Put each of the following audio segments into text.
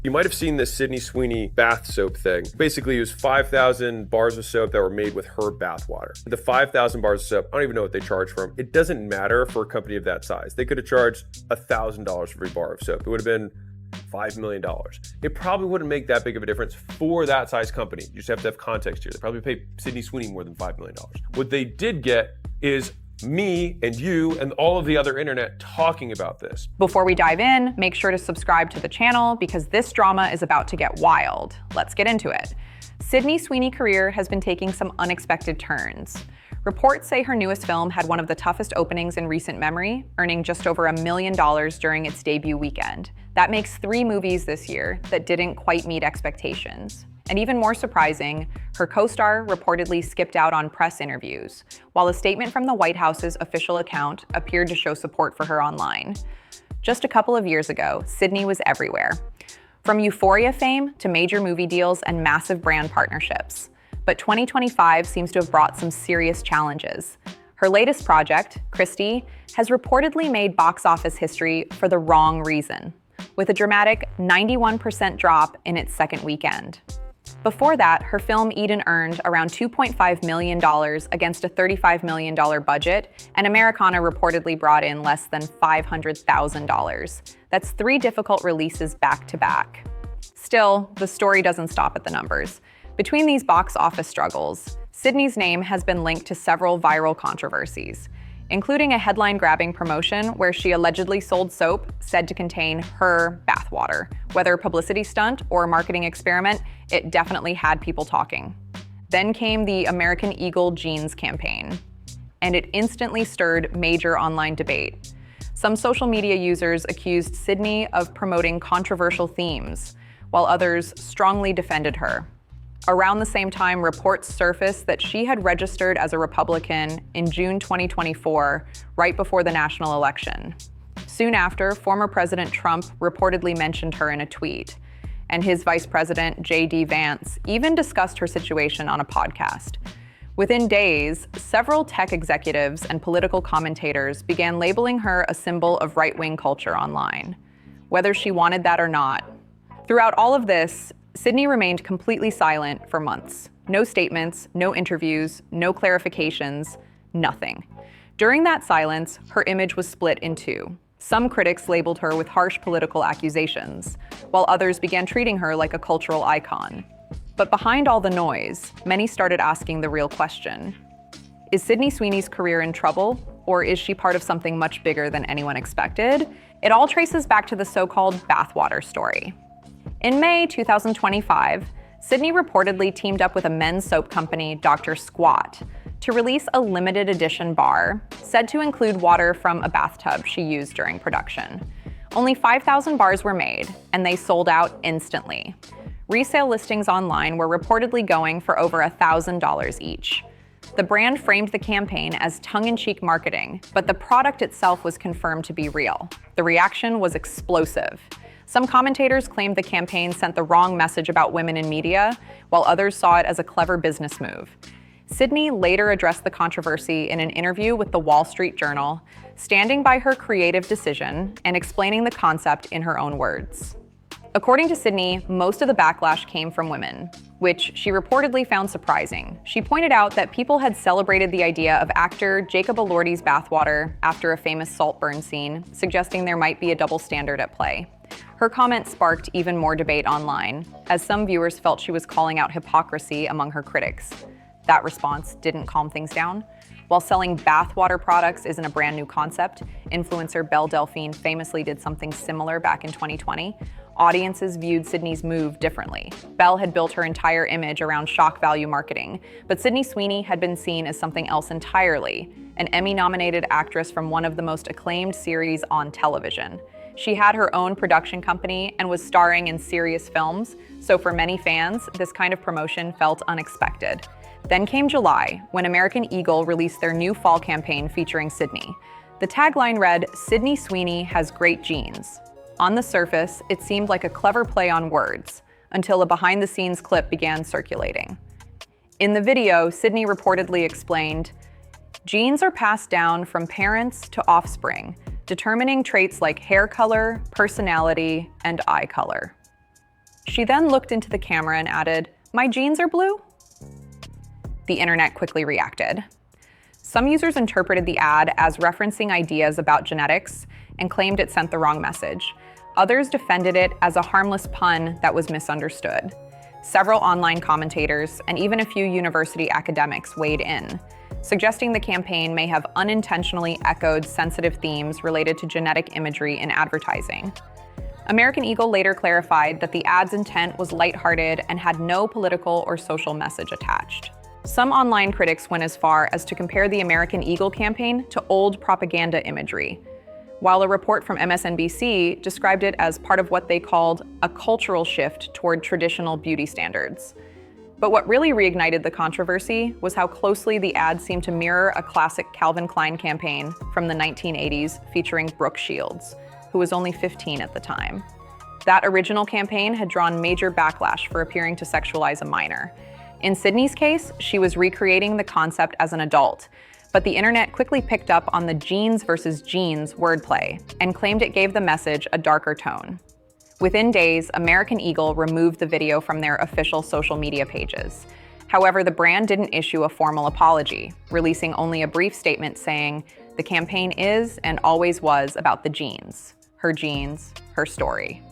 You might have seen this Sydney Sweeney bath soap thing. Basically, it was 5,000 bars of soap that were made with her bath water. The 5,000 bars of soap, I don't even know what they charge for them. It doesn't matter for a company of that size. They could have charged $1,000 for every bar of soap. It would have been $5 million. It probably wouldn't make that big of a difference for that size company. You just have to have context here. They probably paid Sydney Sweeney more than $5 million. What they did get is me and you and all of the other internet talking about this. Before we dive in, make sure to subscribe to the channel because this drama is about to get wild. Let's get into it. Sydney Sweeney's career has been taking some unexpected turns. Reports say her newest film had one of the toughest openings in recent memory, earning just over $1 million during its debut weekend. That makes 3 movies this year that didn't quite meet expectations. And even more surprising, her co-star reportedly skipped out on press interviews, while a statement from the White House's official account appeared to show support for her online. Just a couple of years ago, Sydney was everywhere. From Euphoria fame to major movie deals and massive brand partnerships. But 2025 seems to have brought some serious challenges. Her latest project, Christie, has reportedly made box office history for the wrong reason, with a dramatic 91% drop in its second weekend. Before that, her film Eden earned around $2.5 million against a $35 million budget, and Americana reportedly brought in less than $500,000. That's 3 difficult releases back to back. Still, the story doesn't stop at the numbers. Between these box office struggles, Sydney's name has been linked to several viral controversies, including a headline-grabbing promotion where she allegedly sold soap said to contain her bathwater. Whether a publicity stunt or a marketing experiment, it definitely had people talking. Then came the American Eagle jeans campaign, and it instantly stirred major online debate. Some social media users accused Sydney of promoting controversial themes, while others strongly defended her. Around the same time, reports surfaced that she had registered as a Republican in June 2024, right before the national election. Soon after, former President Trump reportedly mentioned her in a tweet, and his vice president, J.D. Vance, even discussed her situation on a podcast. Within days, several tech executives and political commentators began labeling her a symbol of right-wing culture online, whether she wanted that or not. Throughout all of this, Sydney remained completely silent for months. No statements, no interviews, no clarifications, nothing. During that silence, her image was split in 2. Some critics labeled her with harsh political accusations, while others began treating her like a cultural icon. But behind all the noise, many started asking the real question. Is Sydney Sweeney's career in trouble, or is she part of something much bigger than anyone expected? It all traces back to the so-called bathwater story. In May 2025, Sydney reportedly teamed up with a men's soap company, Dr. Squat, to release a limited edition bar said to include water from a bathtub she used during production. Only 5,000 bars were made, and they sold out instantly. Resale listings online were reportedly going for over $1,000 each. The brand framed the campaign as tongue-in-cheek marketing, but the product itself was confirmed to be real. The reaction was explosive. Some commentators claimed the campaign sent the wrong message about women in media, while others saw it as a clever business move. Sydney later addressed the controversy in an interview with the Wall Street Journal, standing by her creative decision and explaining the concept in her own words. According to Sydney, most of the backlash came from women, which she reportedly found surprising. She pointed out that people had celebrated the idea of actor Jacob Elordi's bathwater after a famous salt burn scene, suggesting there might be a double standard at play. Her comment sparked even more debate online, as some viewers felt she was calling out hypocrisy among her critics. That response didn't calm things down. While selling bathwater products isn't a brand new concept, influencer Belle Delphine famously did something similar back in 2020. Audiences viewed Sydney's move differently. Belle had built her entire image around shock value marketing, but Sydney Sweeney had been seen as something else entirely, an Emmy-nominated actress from one of the most acclaimed series on television. She had her own production company and was starring in serious films, so for many fans, this kind of promotion felt unexpected. Then came July, when American Eagle released their new fall campaign featuring Sydney. The tagline read, "Sydney Sweeney has great genes." On the surface, it seemed like a clever play on words, until a behind-the-scenes clip began circulating. In the video, Sydney reportedly explained, "Genes are passed down from parents to offspring, determining traits like hair color, personality, and eye color." She then looked into the camera and added, "My jeans are blue?" The internet quickly reacted. Some users interpreted the ad as referencing ideas about genetics and claimed it sent the wrong message. Others defended it as a harmless pun that was misunderstood. Several online commentators and even a few university academics weighed in, suggesting the campaign may have unintentionally echoed sensitive themes related to genetic imagery in advertising. American Eagle later clarified that the ad's intent was lighthearted and had no political or social message attached. Some online critics went as far as to compare the American Eagle campaign to old propaganda imagery, while a report from MSNBC described it as part of what they called a cultural shift toward traditional beauty standards. But what really reignited the controversy was how closely the ad seemed to mirror a classic Calvin Klein campaign from the 1980s featuring Brooke Shields, who was only 15 at the time. That original campaign had drawn major backlash for appearing to sexualize a minor. In Sydney's case, she was recreating the concept as an adult, but the internet quickly picked up on the jeans versus jeans wordplay and claimed it gave the message a darker tone. Within days, American Eagle removed the video from their official social media pages. However, the brand didn't issue a formal apology, releasing only a brief statement saying, "The campaign is and always was about the jeans, her story."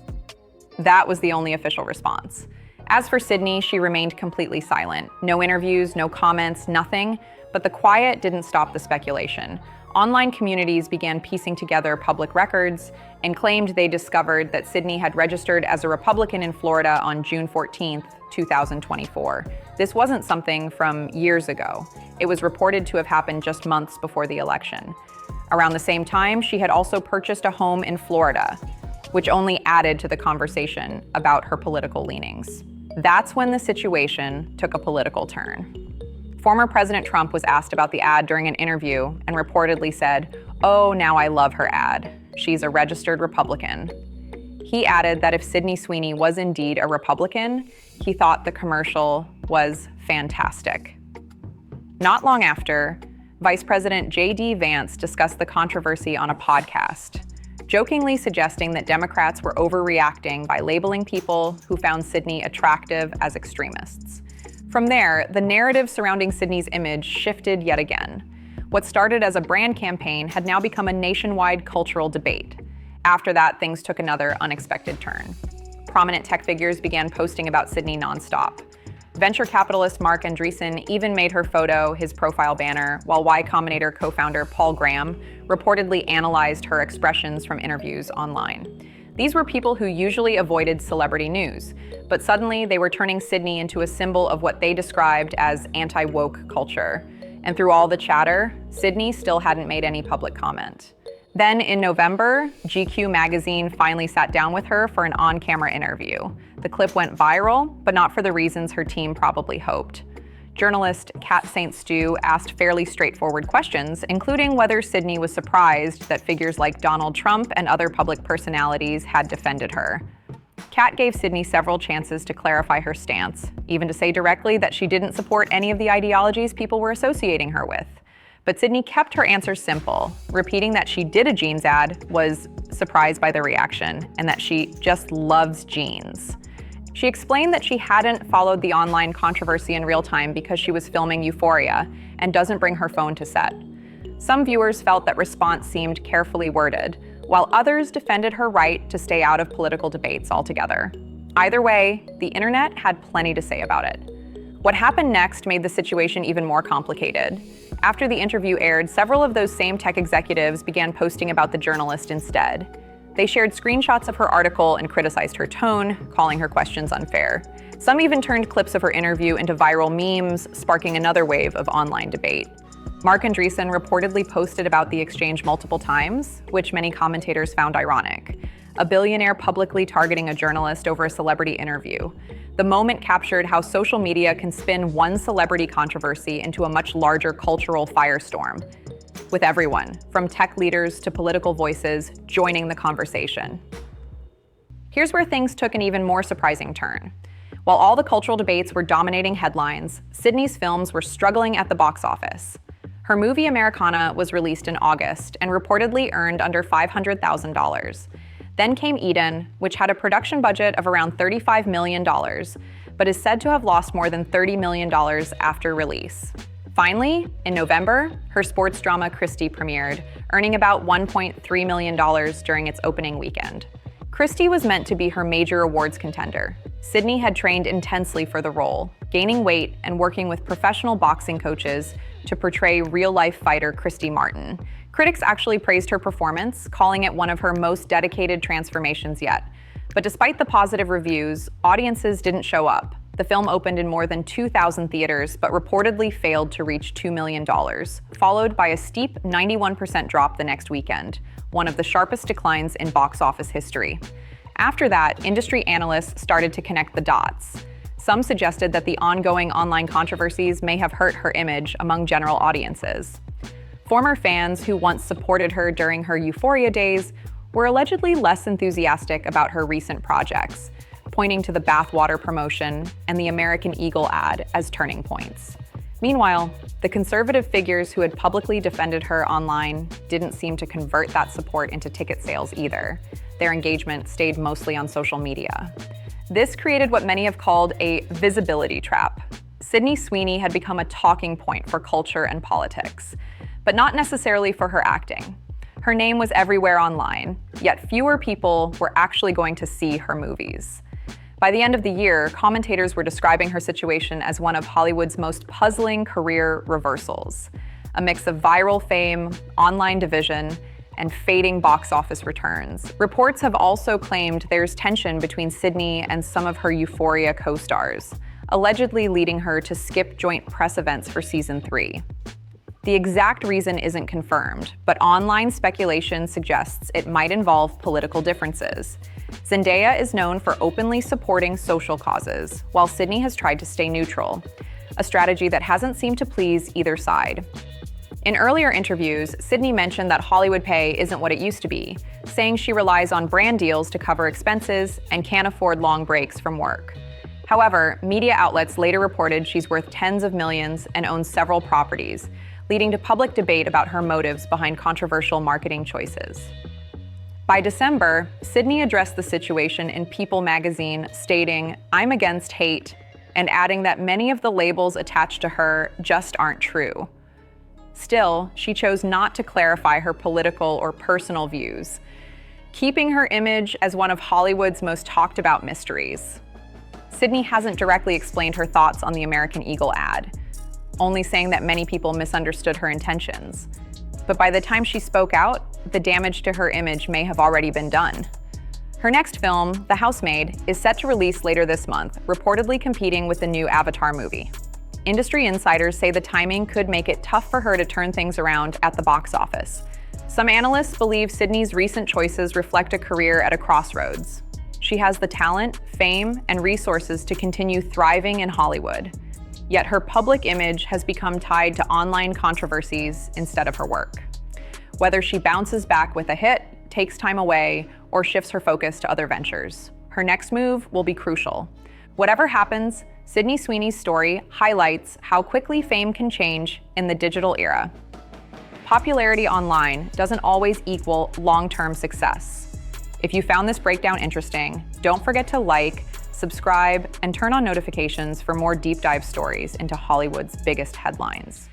That was the only official response. As for Sydney, she remained completely silent. No interviews, no comments, nothing. But the quiet didn't stop the speculation. Online communities began piecing together public records and claimed they discovered that Sydney had registered as a Republican in Florida on June 14, 2024. This wasn't something from years ago. It was reported to have happened just months before the election. Around the same time, she had also purchased a home in Florida, which only added to the conversation about her political leanings. That's when the situation took a political turn. Former President Trump was asked about the ad during an interview and reportedly said, "Oh, now I love her ad. She's a registered Republican." He added that if Sydney Sweeney was indeed a Republican, he thought the commercial was fantastic. Not long after, Vice President J.D. Vance discussed the controversy on a podcast, jokingly suggesting that Democrats were overreacting by labeling people who found Sydney attractive as extremists. From there, the narrative surrounding Sydney's image shifted yet again. What started as a brand campaign had now become a nationwide cultural debate. After that, things took another unexpected turn. Prominent tech figures began posting about Sydney nonstop. Venture capitalist Marc Andreessen even made her photo his profile banner, while Y Combinator co-founder Paul Graham reportedly analyzed her expressions from interviews online. These were people who usually avoided celebrity news, but suddenly they were turning Sydney into a symbol of what they described as anti-woke culture. And through all the chatter, Sydney still hadn't made any public comment. Then in November, GQ magazine finally sat down with her for an on-camera interview. The clip went viral, but not for the reasons her team probably hoped. Journalist Kat St. Stu asked fairly straightforward questions, including whether Sydney was surprised that figures like Donald Trump and other public personalities had defended her. Kat gave Sydney several chances to clarify her stance, even to say directly that she didn't support any of the ideologies people were associating her with. But Sydney kept her answers simple, repeating that she did a jeans ad, was surprised by the reaction, and that she just loves jeans. She explained that she hadn't followed the online controversy in real time because she was filming Euphoria and doesn't bring her phone to set. Some viewers felt that response seemed carefully worded, while others defended her right to stay out of political debates altogether. Either way, the internet had plenty to say about it. What happened next made the situation even more complicated. After the interview aired, several of those same tech executives began posting about the journalist instead. They shared screenshots of her article and criticized her tone, calling her questions unfair. Some even turned clips of her interview into viral memes, sparking another wave of online debate. Marc Andreessen reportedly posted about the exchange multiple times, which many commentators found ironic. A billionaire publicly targeting a journalist over a celebrity interview. The moment captured how social media can spin one celebrity controversy into a much larger cultural firestorm, with everyone, from tech leaders to political voices, joining the conversation. Here's where things took an even more surprising turn. While all the cultural debates were dominating headlines, Sydney's films were struggling at the box office. Her movie Americana was released in August and reportedly earned under $500,000. Then came Eden, which had a production budget of around $35 million, but is said to have lost more than $30 million after release. Finally, in November, her sports drama Christie premiered, earning about $1.3 million during its opening weekend. Christie was meant to be her major awards contender. Sydney had trained intensely for the role, gaining weight and working with professional boxing coaches to portray real-life fighter Christy Martin. Critics actually praised her performance, calling it one of her most dedicated transformations yet. But despite the positive reviews, audiences didn't show up. The film opened in more than 2,000 theaters, but reportedly failed to reach $2 million, followed by a steep 91% drop the next weekend, one of the sharpest declines in box office history. After that, industry analysts started to connect the dots. Some suggested that the ongoing online controversies may have hurt her image among general audiences. Former fans who once supported her during her Euphoria days were allegedly less enthusiastic about her recent projects, pointing to the bathwater promotion and the American Eagle ad as turning points. Meanwhile, the conservative figures who had publicly defended her online didn't seem to convert that support into ticket sales either. Their engagement stayed mostly on social media. This created what many have called a visibility trap. Sydney Sweeney had become a talking point for culture and politics, but not necessarily for her acting. Her name was everywhere online, yet fewer people were actually going to see her movies. By the end of the year, commentators were describing her situation as one of Hollywood's most puzzling career reversals, a mix of viral fame, online division, and fading box office returns. Reports have also claimed there's tension between Sydney and some of her Euphoria co-stars, allegedly leading her to skip joint press events for season 3. The exact reason isn't confirmed, but online speculation suggests it might involve political differences. Zendaya is known for openly supporting social causes, while Sydney has tried to stay neutral, a strategy that hasn't seemed to please either side. In earlier interviews, Sydney mentioned that Hollywood pay isn't what it used to be, saying she relies on brand deals to cover expenses and can't afford long breaks from work. However, media outlets later reported she's worth tens of millions and owns several properties, leading to public debate about her motives behind controversial marketing choices. By December, Sydney addressed the situation in People magazine, stating, "I'm against hate," and adding that many of the labels attached to her just aren't true. Still, she chose not to clarify her political or personal views, keeping her image as one of Hollywood's most talked about mysteries. Sydney hasn't directly explained her thoughts on the American Eagle ad, only saying that many people misunderstood her intentions. But by the time she spoke out, the damage to her image may have already been done. Her next film, The Housemaid, is set to release later this month, reportedly competing with the new Avatar movie. Industry insiders say the timing could make it tough for her to turn things around at the box office. Some analysts believe Sydney's recent choices reflect a career at a crossroads. She has the talent, fame, and resources to continue thriving in Hollywood. Yet her public image has become tied to online controversies instead of her work. Whether she bounces back with a hit, takes time away, or shifts her focus to other ventures, her next move will be crucial. Whatever happens, Sydney Sweeney's story highlights how quickly fame can change in the digital era. Popularity online doesn't always equal long-term success. If you found this breakdown interesting, don't forget to like, subscribe, and turn on notifications for more deep dive stories into Hollywood's biggest headlines.